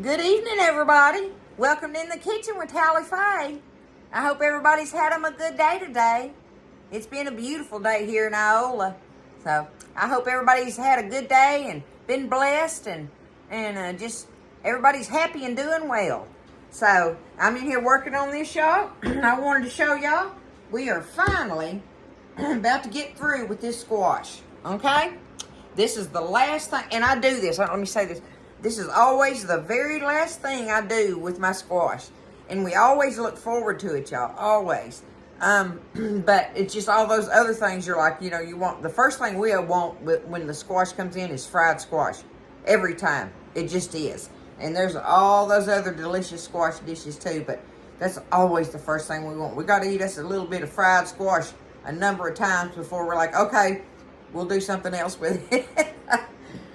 Good evening, everybody. Welcome in the kitchen with Talli Faye. I hope everybody's had them a good day today. It's been a beautiful day here in Iola. So I hope everybody's had a good day and been blessed and just everybody's happy and doing well. So I'm in here working on this, y'all. I wanted to show y'all we are finally about to get through with this squash. Okay? This is the last thing, and I do this. Let me say this. This is always the very last thing I do with my squash. And we always look forward to it, y'all. Always. But it's just all those other things you're like, you want. The first thing we'll want when the squash comes in is fried squash. Every time. It just is. And there's all those other delicious squash dishes too. But that's always the first thing we want. We got to eat us a little bit of fried squash a number of times before we're like, okay, we'll do something else with it.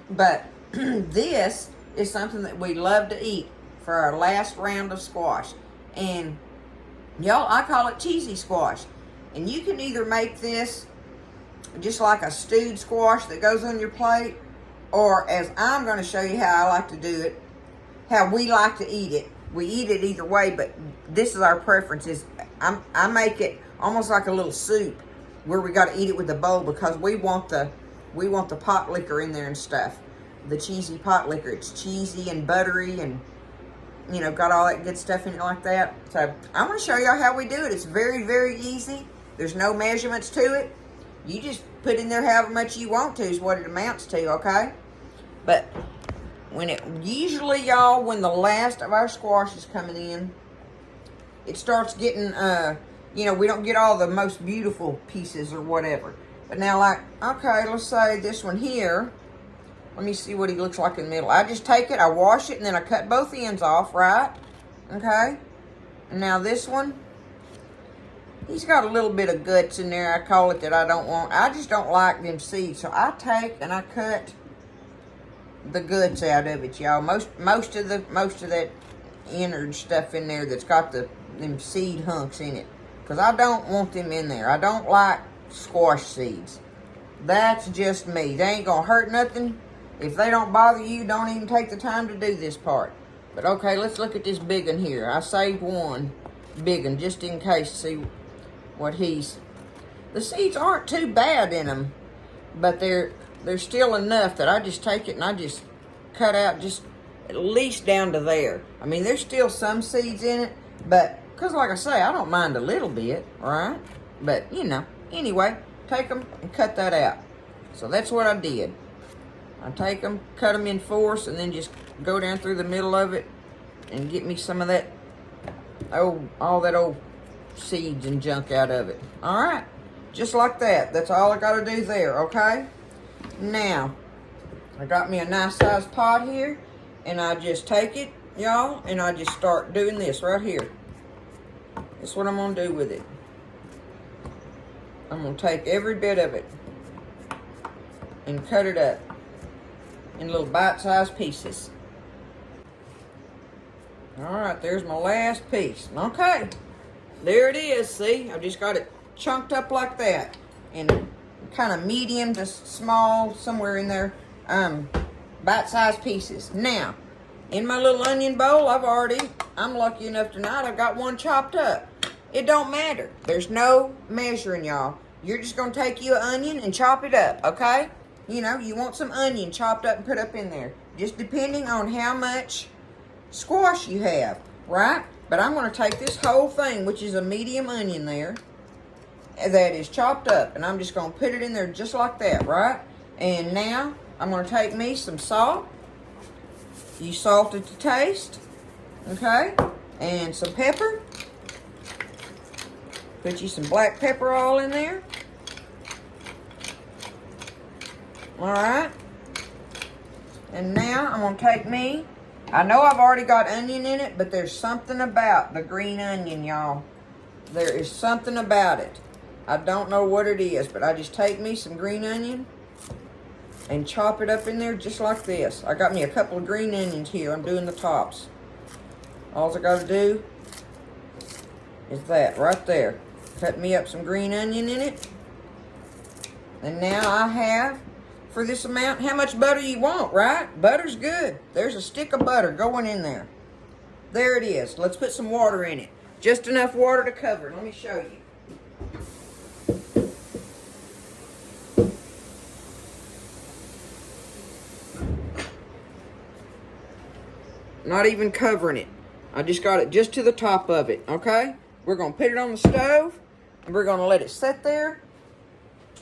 But this is something that we love to eat for our last round of squash. And y'all, I call it cheesy squash. And you can either make this just like a stewed squash that goes on your plate, or as I'm going to show you how I like to do it, how we like to eat it. We eat it either way, but this is our preference. I make it almost like a little soup where we got to eat it with a bowl because we want the pot liquor in there and stuff. The cheesy pot liquor. It's cheesy and buttery and, got all that good stuff in it like that. So I'm going to show y'all how we do it. It's very, very easy. There's no measurements to it. You just put in there however much you want to is what it amounts to, okay? But usually, y'all, when the last of our squash is coming in, it starts getting, we don't get all the most beautiful pieces or whatever. But now, like, okay, let's say this one here. Let me see what he looks like in the middle. I just take it, I wash it, and then I cut both ends off, right? Okay? And now this one, he's got a little bit of guts in there, I call it, that I don't want. I just don't like them seeds. So I take and I cut the guts out of it, y'all. Most of that innard stuff in there that's got them seed hunks in it. Because I don't want them in there. I don't like squash seeds. That's just me. They ain't gonna hurt nothing. If they don't bother you, don't even take the time to do this part. But okay, let's look at this big one here. I saved one big one just in case to see what he's... The seeds aren't too bad in them, but they're still enough that I just take it and I just cut out just at least down to there. I mean, there's still some seeds in it, but because like I say, I don't mind a little bit, right? But, anyway, take them and cut that out. So that's what I did. I take them, cut them in fours, and then just go down through the middle of it and get me some of that all that old seeds and junk out of it. All right, just like that. That's all I got to do there, okay? Now, I got me a nice sized pot here, and I just take it, y'all, and I just start doing this right here. That's what I'm going to do with it. I'm going to take every bit of it and cut it up in little bite-sized pieces. Alright, there's my last piece. Okay, there it is, see? I've just got it chunked up like that. And kind of medium to small, somewhere in there, bite-sized pieces. Now, in my little onion bowl, I'm lucky enough tonight, I've got one chopped up. It don't matter. There's no measuring, y'all. You're just going to take you an onion and chop it up, okay? You want some onion chopped up and put up in there. Just depending on how much squash you have, right? But I'm going to take this whole thing, which is a medium onion there, that is chopped up. And I'm just going to put it in there just like that, right? And now, I'm going to take me some salt. You salt it to taste, okay? And some pepper. Put you some black pepper all in there. Alright. And now I'm going to take me. I know I've already got onion in it, but there's something about the green onion, y'all. There is something about it. I don't know what it is, but I just take me some green onion and chop it up in there just like this. I got me a couple of green onions here. I'm doing the tops. All I got to do is that right there. Cut me up some green onion in it. And now I have for this amount, how much butter you want, right? Butter's good. There's a stick of butter going in there. There it is. Let's put some water in it. Just enough water to cover it. Let me show you. Not even covering it. I just got it just to the top of it, okay? We're going to put it on the stove, and we're going to let it sit there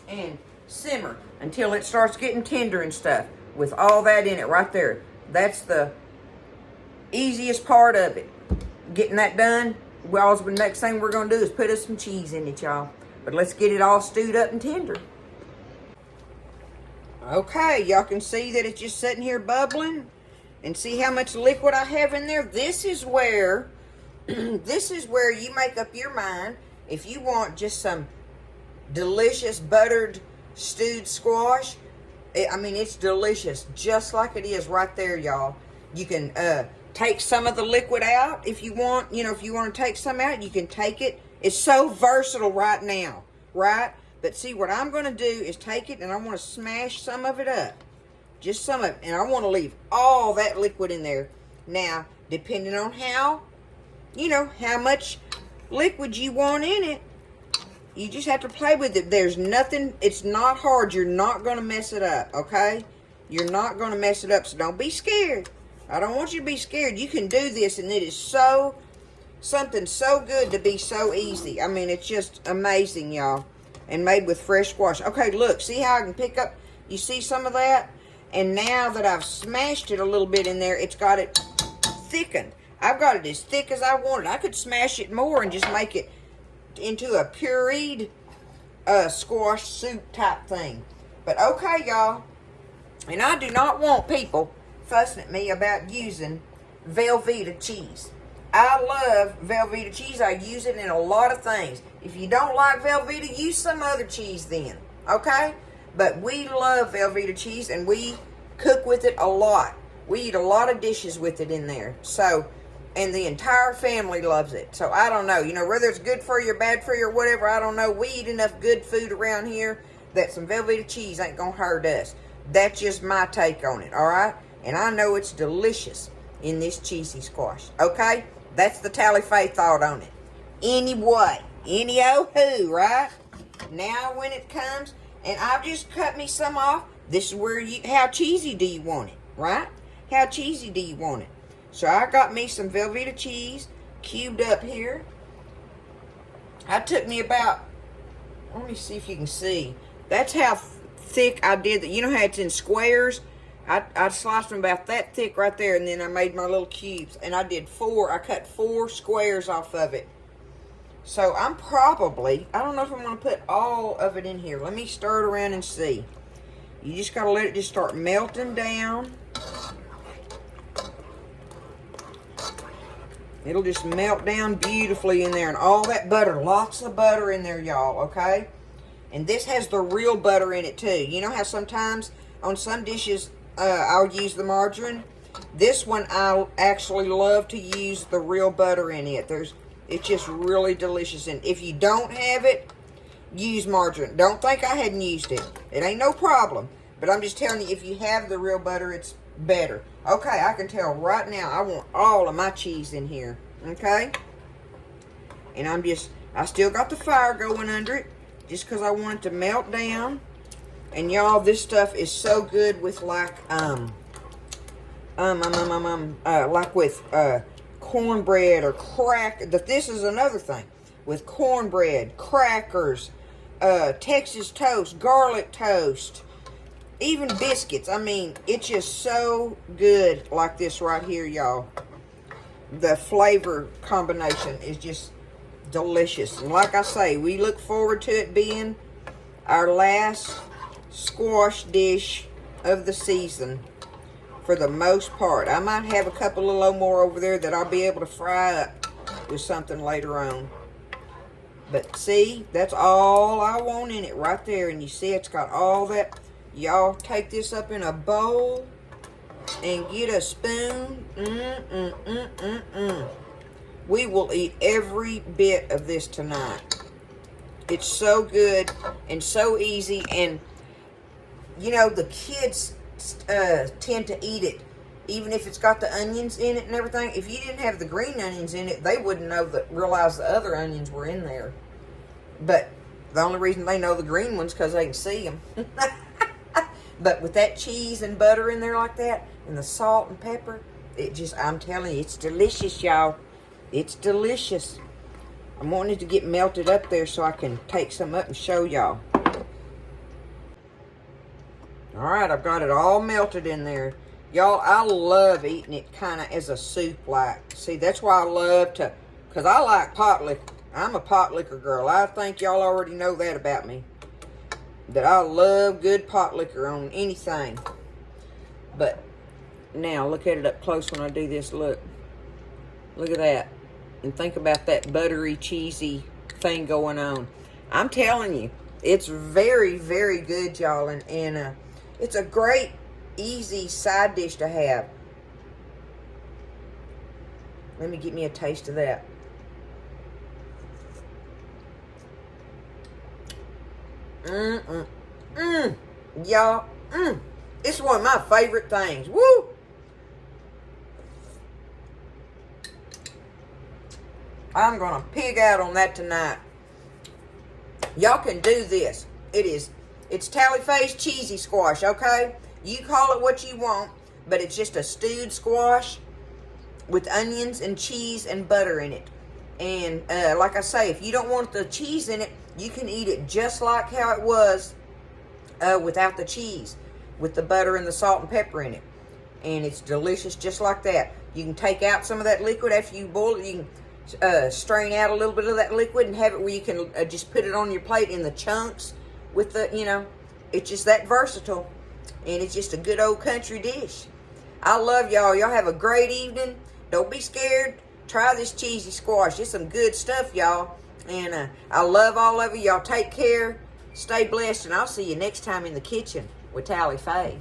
and simmer until it starts getting tender and stuff with all that in it right there. That's the easiest part of it. Getting that done, well, the next thing we're going to do is put us some cheese in it, y'all. But let's get it all stewed up and tender. Okay, y'all can see that it's just sitting here bubbling. And see how much liquid I have in there? This is where, this is where you make up your mind. If you want just some delicious buttered stewed squash, I mean, it's delicious, just like it is right there, y'all. You can take some of the liquid out if you want. You know, if you want to take some out, you can take it. It's so versatile right now, right? But see, what I'm going to do is take it and I want to smash some of it up. Just some of it. And I want to leave all that liquid in there. Now, depending on how, you know, how much liquid you want in it, you just have to play with it. There's nothing, it's not hard. You're not going to mess it up, okay? You're not going to mess it up, so don't be scared. I don't want you to be scared. You can do this, and it is so, something so good to be so easy. I mean, it's just amazing, y'all. And made with fresh squash. Okay, look, see how I can pick up, you see some of that? And now that I've smashed it a little bit in there, it's got it thickened. I've got it as thick as I want it. I could smash it more and just make it into a pureed squash soup type thing. But okay, y'all. And I do not want people fussing at me about using Velveeta cheese. I love Velveeta cheese. I use it in a lot of things. If you don't like Velveeta, use some other cheese then. Okay? But we love Velveeta cheese, and we cook with it a lot. We eat a lot of dishes with it in there. So, and the entire family loves it. So, I don't know. You know, whether it's good for you or bad for you or whatever, I don't know. We eat enough good food around here that some Velveeta cheese ain't going to hurt us. That's just my take on it, all right? And I know it's delicious in this cheesy squash, okay? That's the Talli Faye thought on it. Anyway, any-oh-hoo, right? Now when it comes... And I've just cut me some off. This is where you, how cheesy do you want it, right? How cheesy do you want it? So I got me some Velveeta cheese cubed up here. I took me about, let me see if you can see. That's how thick I did that. You know how it's in squares? I sliced them about that thick right there, and then I made my little cubes. And I cut 4 squares off of it. So I'm probably, I don't know if I'm going to put all of it in here. Let me stir it around and see. You just got to let it just start melting down. It'll just melt down beautifully in there. And all that butter, lots of butter in there, y'all, okay? And this has the real butter in it, too. You know how sometimes on some dishes I'll use the margarine? This one I actually love to use the real butter in it. It's just really delicious. And if you don't have it, use margarine. Don't think I hadn't used it. It ain't no problem. But I'm just telling you, if you have the real butter, it's better. Okay, I can tell right now I want all of my cheese in here. Okay? And I still got the fire going under it, just because I want it to melt down. And y'all, this stuff is so good with like with cornbread or this is another thing. With cornbread, crackers, Texas toast, garlic toast, even biscuits. I mean, it's just so good like this right here, y'all. The flavor combination is just delicious. And like I say, we look forward to it being our last squash dish of the season. For the most part. I might have a couple of little more over there that I'll be able to fry up with something later on. But see, that's all I want in it right there. And you see it's got all that. Y'all take this up in a bowl and get a spoon. We will eat every bit of this tonight. It's so good and so easy. And you know, the kids tend to eat it, even if it's got the onions in it and everything. If you didn't have the green onions in it, they wouldn't realize the other onions were in there. But the only reason they know the green ones because they can see them. But with that cheese and butter in there like that, and the salt and pepper, it just, I'm telling you, it's delicious, y'all. It's delicious. I'm wanting it to get melted up there so I can take some up and show y'all. All right, I've got it all melted in there. Y'all, I love eating it kind of as a soup like. See, that's why I love to, because I like pot liquor. I'm a pot liquor girl. I think y'all already know that about me. That I love good pot liquor on anything. But now, look at it up close when I do this. Look. Look at that. And think about that buttery, cheesy thing going on. I'm telling you, it's very, very good, y'all. And it's a great, easy side dish to have. Let me get me a taste of that. Y'all, it's one of my favorite things. Woo! I'm gonna pig out on that tonight. Y'all can do this. It's Talli Faye's cheesy squash, okay? You call it what you want, but it's just a stewed squash with onions and cheese and butter in it. And like I say, if you don't want the cheese in it, you can eat it just like how it was without the cheese, with the butter and the salt and pepper in it. And it's delicious just like that. You can take out some of that liquid after you boil it. You can strain out a little bit of that liquid and have it where you can just put it on your plate in the chunks with the, you know, it's just that versatile. And it's just a good old country dish. I love y'all. Y'all have a great evening. Don't be scared. Try this cheesy squash. It's some good stuff, y'all. And I love all of you. Y'all take care. Stay blessed. And I'll see you next time in the kitchen with Talli Faye.